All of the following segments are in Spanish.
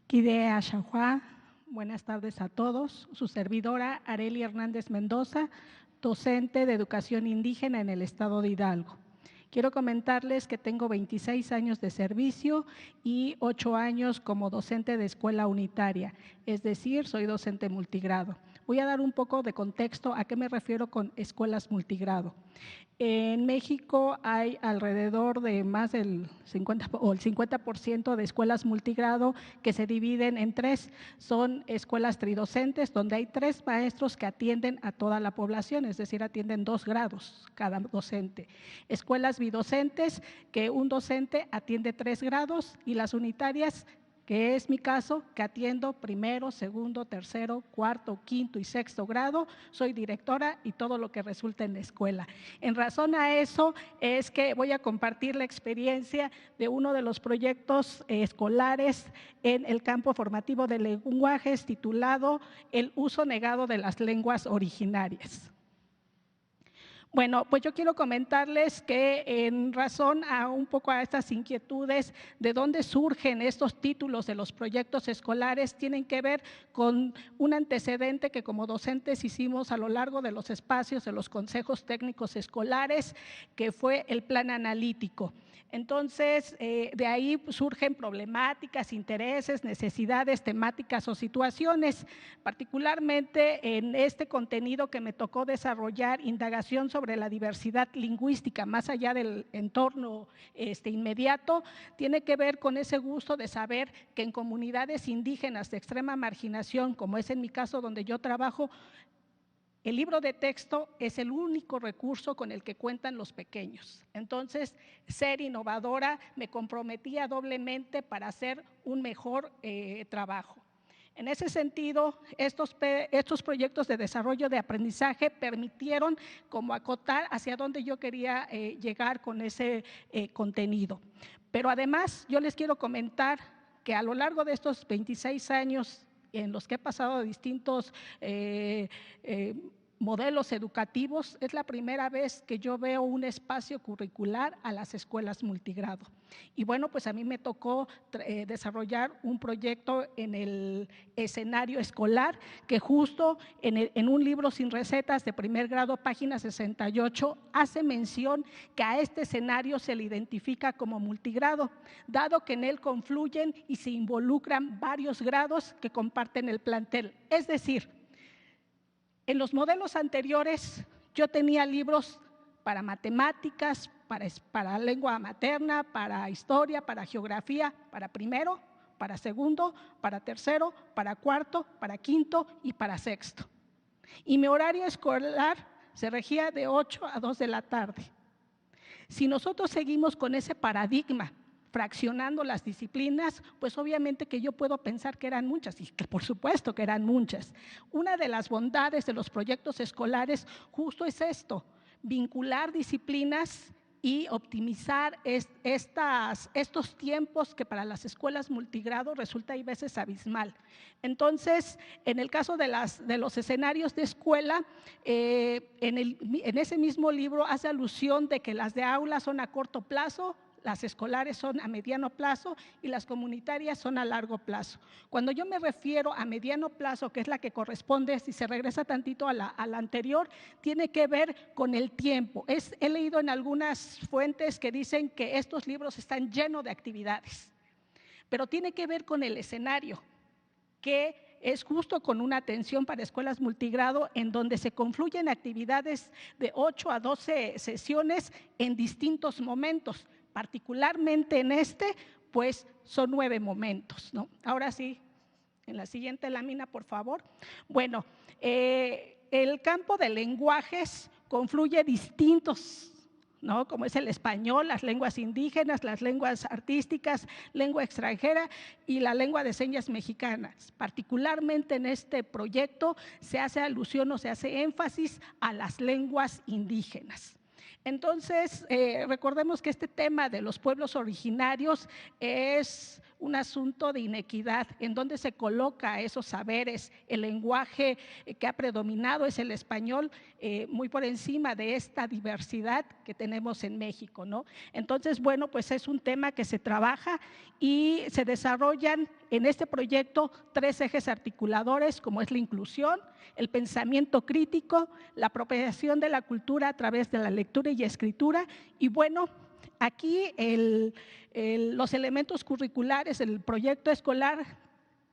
Kidea Shahua, buenas tardes a todos. Su servidora Arely Hernández Mendoza, docente de educación indígena en el estado de Hidalgo. Quiero comentarles que tengo 26 años de servicio y 8 años como docente de escuela unitaria, es decir, soy docente multigrado. Voy a dar un poco de contexto a qué me refiero con escuelas multigrado. En México hay alrededor de más del 50% de escuelas multigrado que se dividen en tres. Son escuelas tridocentes donde hay 3 maestros que atienden a toda la población, es decir, atienden 2 grados cada docente. Escuelas bidocentes que un docente atiende 3 grados y las unitarias, que es mi caso, que atiendo primero, segundo, tercero, cuarto, quinto y sexto grado, soy directora y todo lo que resulta en la escuela. En razón a eso es que voy a compartir la experiencia de uno de los proyectos escolares en el campo formativo de lenguajes titulado El uso negado de las lenguas originarias. Bueno, pues yo quiero comentarles que en razón a un poco a estas inquietudes de dónde surgen estos títulos de los proyectos escolares, tienen que ver con un antecedente que como docentes hicimos a lo largo de los espacios de los consejos técnicos escolares, que fue el plan analítico. Entonces, de ahí surgen problemáticas, intereses, necesidades, temáticas o situaciones, particularmente en este contenido que me tocó desarrollar, indagación sobre la diversidad lingüística, más allá del entorno inmediato, tiene que ver con ese gusto de saber que en comunidades indígenas de extrema marginación, como es en mi caso donde yo trabajo, el libro de texto es el único recurso con el que cuentan los pequeños. Entonces, ser innovadora me comprometía doblemente para hacer un mejor trabajo. En ese sentido, estos proyectos de desarrollo de aprendizaje permitieron como acotar hacia dónde yo quería llegar con ese contenido. Pero además, yo les quiero comentar que a lo largo de estos 26 años en los que he pasado distintos modelos educativos, es la primera vez que yo veo un espacio curricular a las escuelas multigrado. Y bueno, pues a mí me tocó desarrollar un proyecto en el escenario escolar que justo en un libro sin recetas de primer grado, página 68, hace mención que a este escenario se le identifica como multigrado, dado que en él confluyen y se involucran varios grados que comparten el plantel. Es decir, en los modelos anteriores yo tenía libros para matemáticas, para lengua materna, para historia, para geografía, para primero, para segundo, para tercero, para cuarto, para quinto y para sexto. Y mi horario escolar se regía de 8 a 2 de la tarde. Si nosotros seguimos con ese paradigma, fraccionando las disciplinas, pues obviamente que yo puedo pensar que eran muchas, y que por supuesto que eran muchas. Una de las bondades de los proyectos escolares justo es esto, vincular disciplinas y optimizar estos tiempos que para las escuelas multigrado resulta a veces abismal. Entonces, en el caso de los escenarios de escuela, en ese mismo libro hace alusión de que las de aula son a corto plazo, las escolares son a mediano plazo y las comunitarias son a largo plazo. Cuando yo me refiero a mediano plazo, que es la que corresponde, si se regresa tantito a la anterior, tiene que ver con el tiempo. He leído en algunas fuentes que dicen que estos libros están llenos de actividades, pero tiene que ver con el escenario, que es justo con una atención para escuelas multigrado en donde se confluyen actividades de 8 a 12 sesiones en distintos momentos. Particularmente en pues son 9 momentos, ¿no? Ahora sí, en la siguiente lámina, por favor. Bueno, el campo de lenguajes confluye distintos, ¿no? Como es el español, las lenguas indígenas, las lenguas artísticas, lengua extranjera y la lengua de señas mexicanas. Particularmente en este proyecto se hace alusión o se hace énfasis a las lenguas indígenas. Entonces, recordemos que este tema de los pueblos originarios es un asunto de inequidad, en donde se coloca esos saberes. El lenguaje que ha predominado es el español, muy por encima de esta diversidad que tenemos en México, ¿no? Entonces, bueno, pues es un tema que se trabaja y se desarrollan en este proyecto 3 ejes articuladores, como es la inclusión, el pensamiento crítico, la apropiación de la cultura a través de la lectura y escritura. Y bueno, aquí los elementos curriculares del proyecto escolar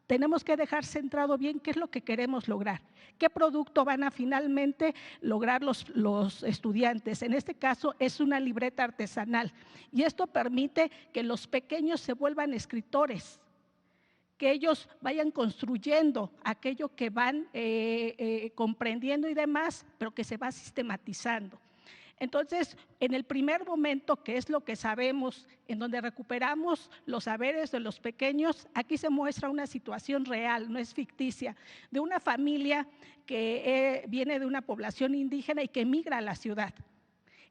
tenemos que dejar centrado bien qué es lo que queremos lograr, qué producto van a finalmente lograr los estudiantes. En este caso es una libreta artesanal y esto permite que los pequeños se vuelvan escritores, que ellos vayan construyendo aquello que van comprendiendo y demás, pero que se va sistematizando. Entonces, en el primer momento, que es lo que sabemos, en donde recuperamos los saberes de los pequeños, aquí se muestra una situación real, no es ficticia, de una familia que viene de una población indígena y que emigra a la ciudad.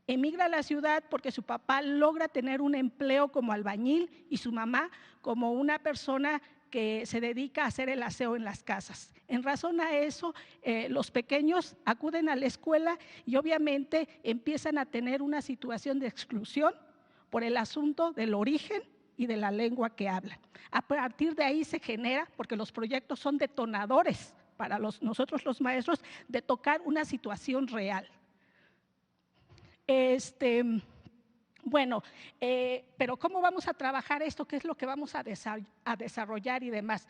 Emigra a la ciudad porque su papá logra tener un empleo como albañil y su mamá como una persona que se dedica a hacer el aseo en las casas. En razón a eso, los pequeños acuden a la escuela y obviamente empiezan a tener una situación de exclusión por el asunto del origen y de la lengua que hablan. A partir de ahí se genera, porque los proyectos son detonadores para nosotros los maestros, de tocar una situación real. Bueno, pero ¿cómo vamos a trabajar esto? ¿Qué es lo que vamos a desarrollar y demás?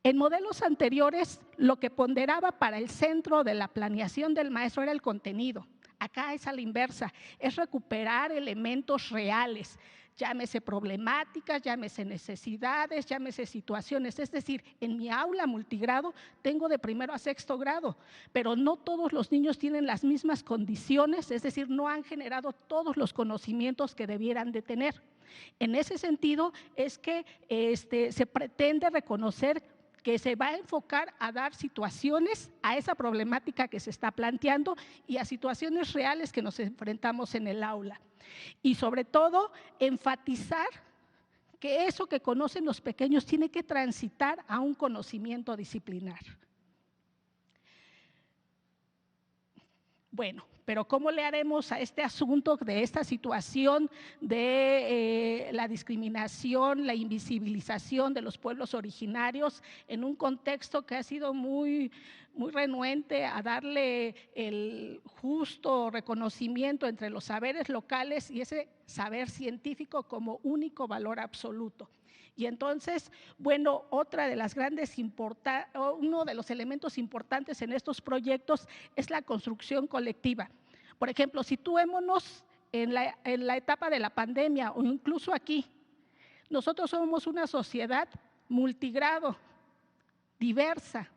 En modelos anteriores, lo que ponderaba para el centro de la planeación del maestro era el contenido. Acá es a la inversa, es recuperar elementos reales, llámese problemáticas, llámese necesidades, llámese situaciones. Es decir, en mi aula multigrado tengo de primero a sexto grado, pero no todos los niños tienen las mismas condiciones, es decir, no han generado todos los conocimientos que debieran de tener. En ese sentido es que se pretende reconocer que se va a enfocar a dar situaciones a esa problemática que se está planteando y a situaciones reales que nos enfrentamos en el aula. Y sobre todo, enfatizar que eso que conocen los pequeños tiene que transitar a un conocimiento disciplinar. Bueno, pero ¿cómo le haremos a este asunto de esta situación de la discriminación, la invisibilización de los pueblos originarios en un contexto que ha sido muy renuente a darle el justo reconocimiento entre los saberes locales y ese saber científico como único valor absoluto? Y entonces, bueno, otra de las uno de los elementos importantes en estos proyectos es la construcción colectiva. Por ejemplo, situémonos en la etapa de la pandemia o incluso aquí. Nosotros somos una sociedad multigrado, diversa.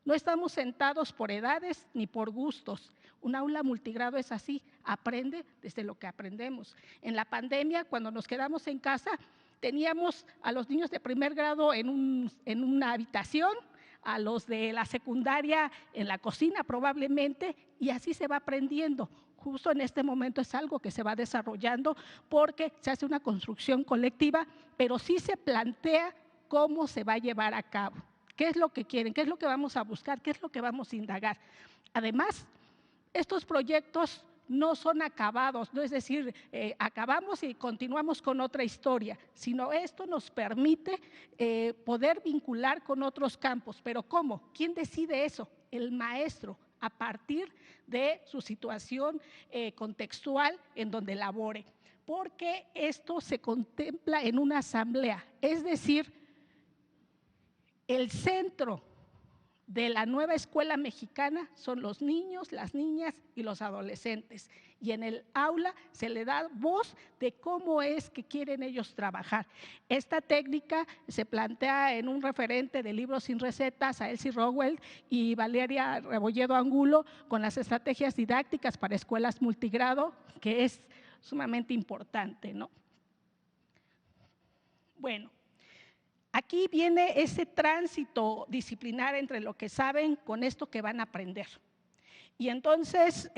No estamos sentados por edades ni por gustos. Un aula multigrado es así, aprende desde lo que aprendemos. En la pandemia, cuando nos quedamos en casa, teníamos a los niños de primer grado en una habitación, a los de la secundaria en la cocina probablemente, y así se va aprendiendo. Justo en este momento es algo que se va desarrollando porque se hace una construcción colectiva, pero sí se plantea cómo se va a llevar a cabo. ¿Qué es lo que quieren? ¿Qué es lo que vamos a buscar? ¿Qué es lo que vamos a indagar? Además, estos proyectos no son acabados, no es decir, acabamos y continuamos con otra historia, sino esto nos permite poder vincular con otros campos. ¿Pero cómo? ¿Quién decide eso? El maestro, a partir de su situación contextual en donde labore. Porque esto se contempla en una asamblea, es decir, el centro de la nueva escuela mexicana son los niños, las niñas y los adolescentes. Y en el aula se le da voz de cómo es que quieren ellos trabajar. Esta técnica se plantea en un referente de Libros sin recetas a Elsie Rowell y Valeria Rebolledo Angulo con las estrategias didácticas para escuelas multigrado, que es sumamente importante, ¿no? Bueno. Aquí viene ese tránsito disciplinar entre lo que saben con esto que van a aprender. Y entonces,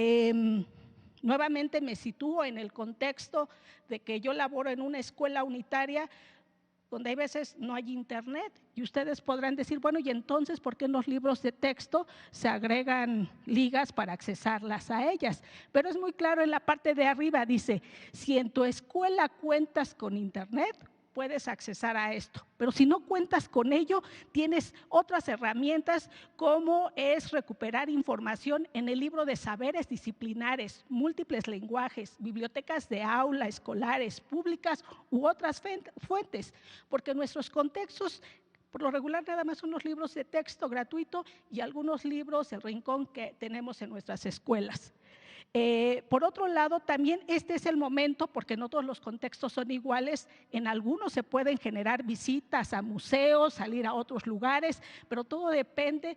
nuevamente me sitúo en el contexto de que yo laboro en una escuela unitaria donde hay veces no hay internet, y ustedes podrán decir, bueno, y entonces, ¿por qué en los libros de texto se agregan ligas para accesarlas a ellas? Pero es muy claro en la parte de arriba, dice, si en tu escuela cuentas con internet, puedes accesar a esto, pero si no cuentas con ello, tienes otras herramientas como es recuperar información en el libro de saberes disciplinares, múltiples lenguajes, bibliotecas de aula, escolares, públicas u otras fuentes, porque nuestros contextos por lo regular nada más son los libros de texto gratuito y algunos libros, el rincón que tenemos en nuestras escuelas. Por otro lado, también este es el momento, porque no todos los contextos son iguales, en algunos se pueden generar visitas a museos, salir a otros lugares, pero todo depende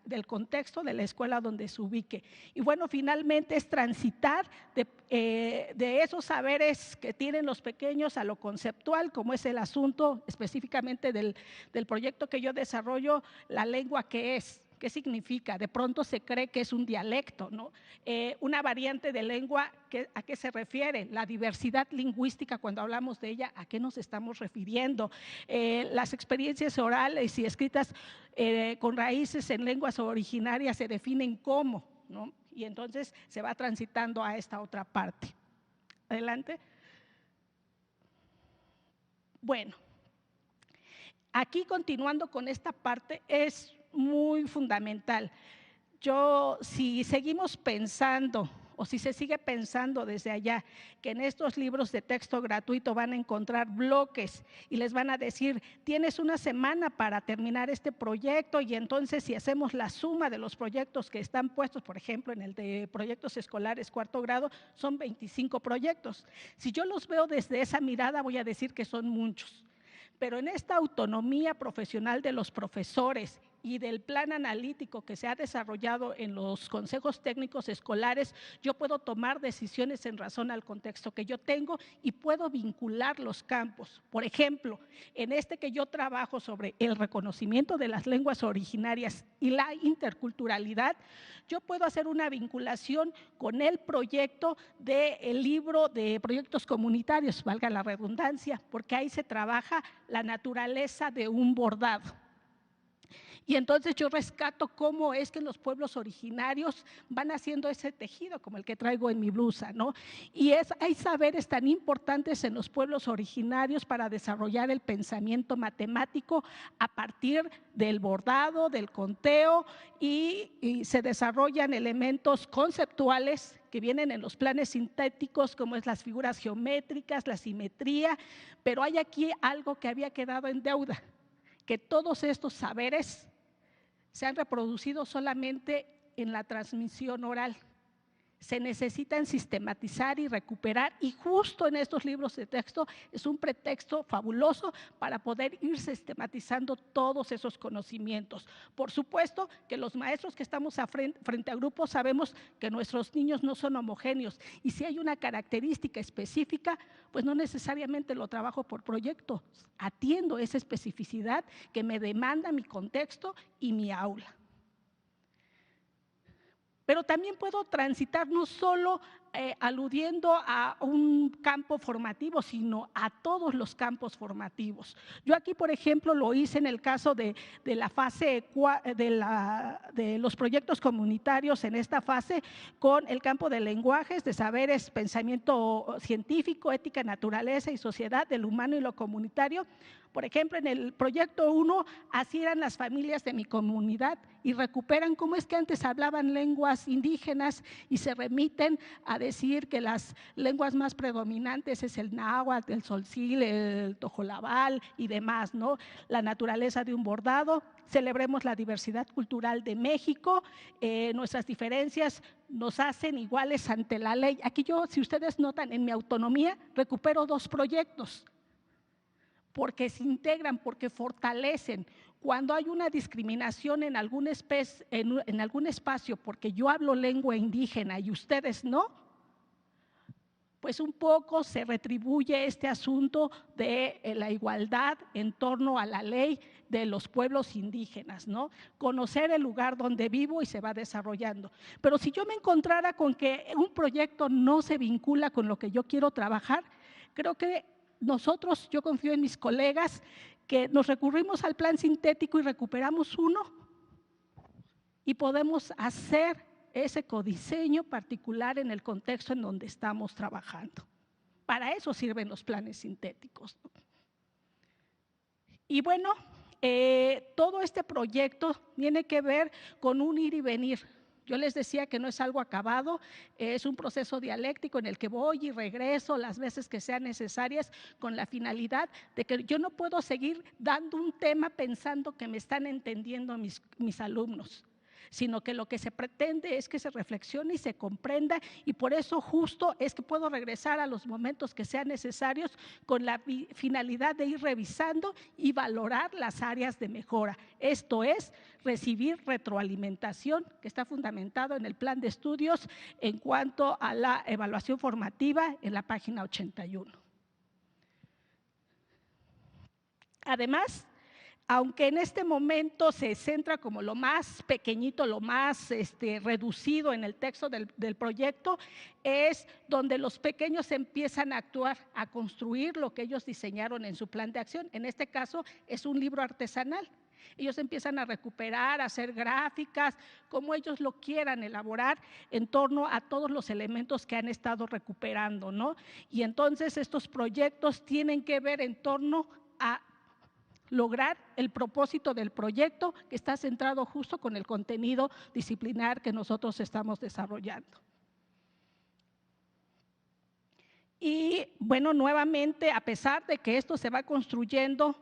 del contexto de la escuela donde se ubique. Y bueno, finalmente es transitar de esos saberes que tienen los pequeños a lo conceptual, como es el asunto específicamente del proyecto que yo desarrollo, la lengua que es. ¿Qué significa? De pronto se cree que es un dialecto, ¿no? Una variante de lengua, ¿a qué se refiere? La diversidad lingüística, cuando hablamos de ella, ¿a qué nos estamos refiriendo? Las experiencias orales y escritas con raíces en lenguas originarias se definen cómo, ¿no? Y entonces se va transitando a esta otra parte. Adelante. Bueno, aquí continuando con esta parte es muy fundamental. Si seguimos pensando o si se sigue pensando desde allá que en estos libros de texto gratuito van a encontrar bloques y les van a decir, tienes una semana para terminar este proyecto, y entonces si hacemos la suma de los proyectos que están puestos, por ejemplo, en el de proyectos escolares cuarto grado, son 25 proyectos. Si yo los veo desde esa mirada, voy a decir que son muchos. Pero en esta autonomía profesional de los profesores y del plan analítico que se ha desarrollado en los consejos técnicos escolares, yo puedo tomar decisiones en razón al contexto que yo tengo y puedo vincular los campos. Por ejemplo, en este que yo trabajo sobre el reconocimiento de las lenguas originarias y la interculturalidad, yo puedo hacer una vinculación con el proyecto del libro de proyectos comunitarios, valga la redundancia, porque ahí se trabaja la naturaleza de un bordado. Y entonces yo rescato cómo es que los pueblos originarios van haciendo ese tejido, como el que traigo en mi blusa, ¿no? Y hay saberes tan importantes en los pueblos originarios para desarrollar el pensamiento matemático a partir del bordado, del conteo, y se desarrollan elementos conceptuales que vienen en los planes sintéticos, como es las figuras geométricas, la simetría, pero hay aquí algo que había quedado en deuda, que todos estos saberes se han reproducido solamente en la transmisión oral. Se necesitan sistematizar y recuperar, y justo en estos libros de texto es un pretexto fabuloso para poder ir sistematizando todos esos conocimientos. Por supuesto que los maestros que estamos frente a grupos sabemos que nuestros niños no son homogéneos, y si hay una característica específica, pues no necesariamente lo trabajo por proyecto, atiendo esa especificidad que me demanda mi contexto y mi aula. Pero también puedo transitar no solo aludiendo a un campo formativo, sino a todos los campos formativos. Yo aquí, por ejemplo, lo hice en el caso de la fase de los proyectos comunitarios, en esta fase, con el campo de lenguajes, de saberes, pensamiento científico, ética, naturaleza y sociedad, del humano y lo comunitario. Por ejemplo, en el proyecto 1, así eran las familias de mi comunidad, y recuperan cómo es que antes hablaban lenguas indígenas y se remiten a decir que las lenguas más predominantes es el náhuatl, el tzoltzil, el tojolabal y demás, ¿no? La naturaleza de un bordado. Celebremos la diversidad cultural de México. Nuestras diferencias nos hacen iguales ante la ley. Aquí yo, si ustedes notan, en mi autonomía recupero 2 proyectos, porque se integran, porque fortalecen. Cuando hay una discriminación en algún espacio porque yo hablo lengua indígena y ustedes no, pues un poco se retribuye este asunto de la igualdad en torno a la ley de los pueblos indígenas, ¿no? Conocer el lugar donde vivo y se va desarrollando. Pero si yo me encontrara con que un proyecto no se vincula con lo que yo quiero trabajar, creo que nosotros, yo confío en mis colegas, que nos recurrimos al plan sintético y recuperamos uno y podemos hacer ese codiseño particular en el contexto en donde estamos trabajando. Para eso sirven los planes sintéticos. Y bueno, todo este proyecto tiene que ver con un ir y venir. Yo les decía que no es algo acabado, es un proceso dialéctico en el que voy y regreso las veces que sean necesarias con la finalidad de que yo no puedo seguir dando un tema pensando que me están entendiendo mis alumnos, sino que lo que se pretende es que se reflexione y se comprenda, y por eso justo es que puedo regresar a los momentos que sean necesarios con la finalidad de ir revisando y valorar las áreas de mejora. Esto es, recibir retroalimentación, que está fundamentado en el plan de estudios en cuanto a la evaluación formativa en la página 81. Además, aunque en este momento se centra como lo más pequeñito, lo más reducido en el texto del proyecto, es donde los pequeños empiezan a actuar, a construir lo que ellos diseñaron en su plan de acción. En este caso es un libro artesanal. Ellos empiezan a recuperar, a hacer gráficas, como ellos lo quieran elaborar en torno a todos los elementos que han estado recuperando, ¿no? Y entonces estos proyectos tienen que ver en torno a lograr el propósito del proyecto, que está centrado justo con el contenido disciplinar que nosotros estamos desarrollando. Y bueno, nuevamente, a pesar de que esto se va construyendo,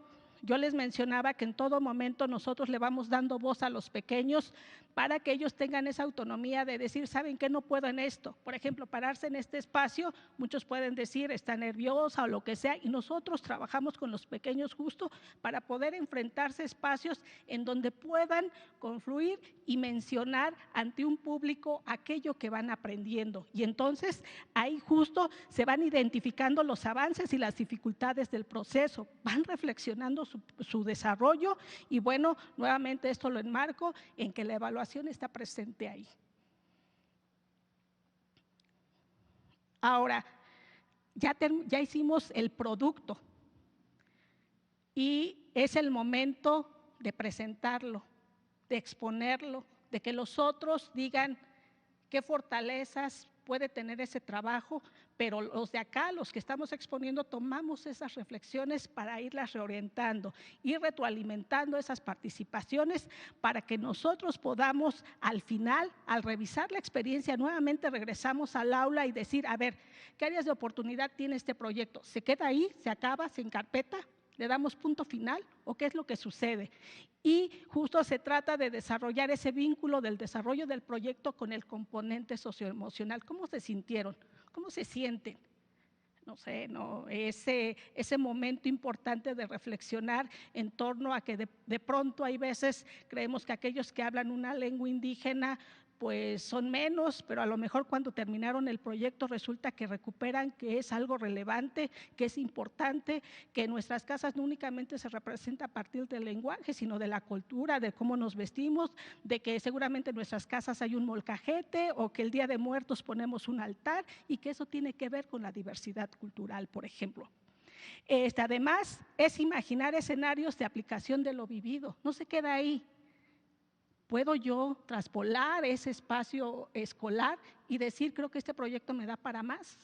yo les mencionaba que en todo momento nosotros le vamos dando voz a los pequeños para que ellos tengan esa autonomía de decir, ¿saben qué? No puedo en esto. Por ejemplo, pararse en este espacio, muchos pueden decir, está nerviosa o lo que sea, y nosotros trabajamos con los pequeños justo para poder enfrentarse a espacios en donde puedan confluir y mencionar ante un público aquello que van aprendiendo. Y entonces ahí justo se van identificando los avances y las dificultades del proceso, van reflexionando su desarrollo, y bueno, nuevamente esto lo enmarco en que la evaluación está presente ahí. Ahora, ya hicimos el producto y es el momento de presentarlo, de exponerlo, de que los otros digan qué fortalezas puede tener ese trabajo, pero los de acá, los que estamos exponiendo, tomamos esas reflexiones para irlas reorientando, ir retroalimentando esas participaciones para que nosotros podamos al final, al revisar la experiencia, nuevamente regresamos al aula y decir, a ver, ¿qué áreas de oportunidad tiene este proyecto? ¿Se queda ahí? ¿Se acaba? ¿Se encarpeta? ¿Le damos punto final o qué es lo que sucede? Y justo se trata de desarrollar ese vínculo del desarrollo del proyecto con el componente socioemocional. ¿Cómo se sintieron? ¿Cómo se sienten? No sé, ¿no? Ese momento importante de reflexionar en torno a que de pronto hay veces creemos que aquellos que hablan una lengua indígena pues son menos, pero a lo mejor cuando terminaron el proyecto resulta que recuperan que es algo relevante, que es importante, que en nuestras casas no únicamente se representa a partir del lenguaje, sino de la cultura, de cómo nos vestimos, de que seguramente en nuestras casas hay un molcajete o que el Día de Muertos ponemos un altar y que eso tiene que ver con la diversidad cultural, por ejemplo. Además, es imaginar escenarios de aplicación de lo vivido, no se queda ahí. Puedo yo traspolar ese espacio escolar y decir, creo que este proyecto me da para más,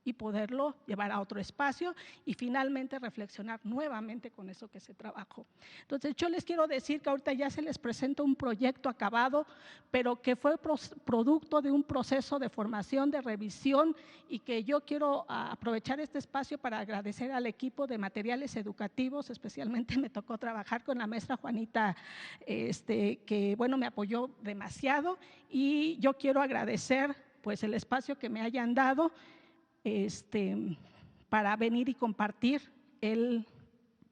y poderlo llevar a otro espacio y finalmente reflexionar nuevamente con eso que se trabajó. Entonces yo les quiero decir que ahorita ya se les presenta un proyecto acabado, pero que fue producto de un proceso de formación, de revisión, y que yo quiero aprovechar este espacio para agradecer al equipo de materiales educativos, especialmente me tocó trabajar con la maestra Juanita, que bueno, me apoyó demasiado, y yo quiero agradecer pues el espacio que me hayan dado para venir y compartir el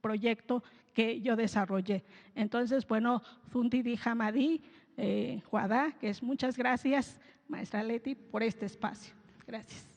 proyecto que yo desarrollé. Entonces, bueno, Fundidi Hamadi, Juadá, que es muchas gracias, maestra Leti, por este espacio. Gracias.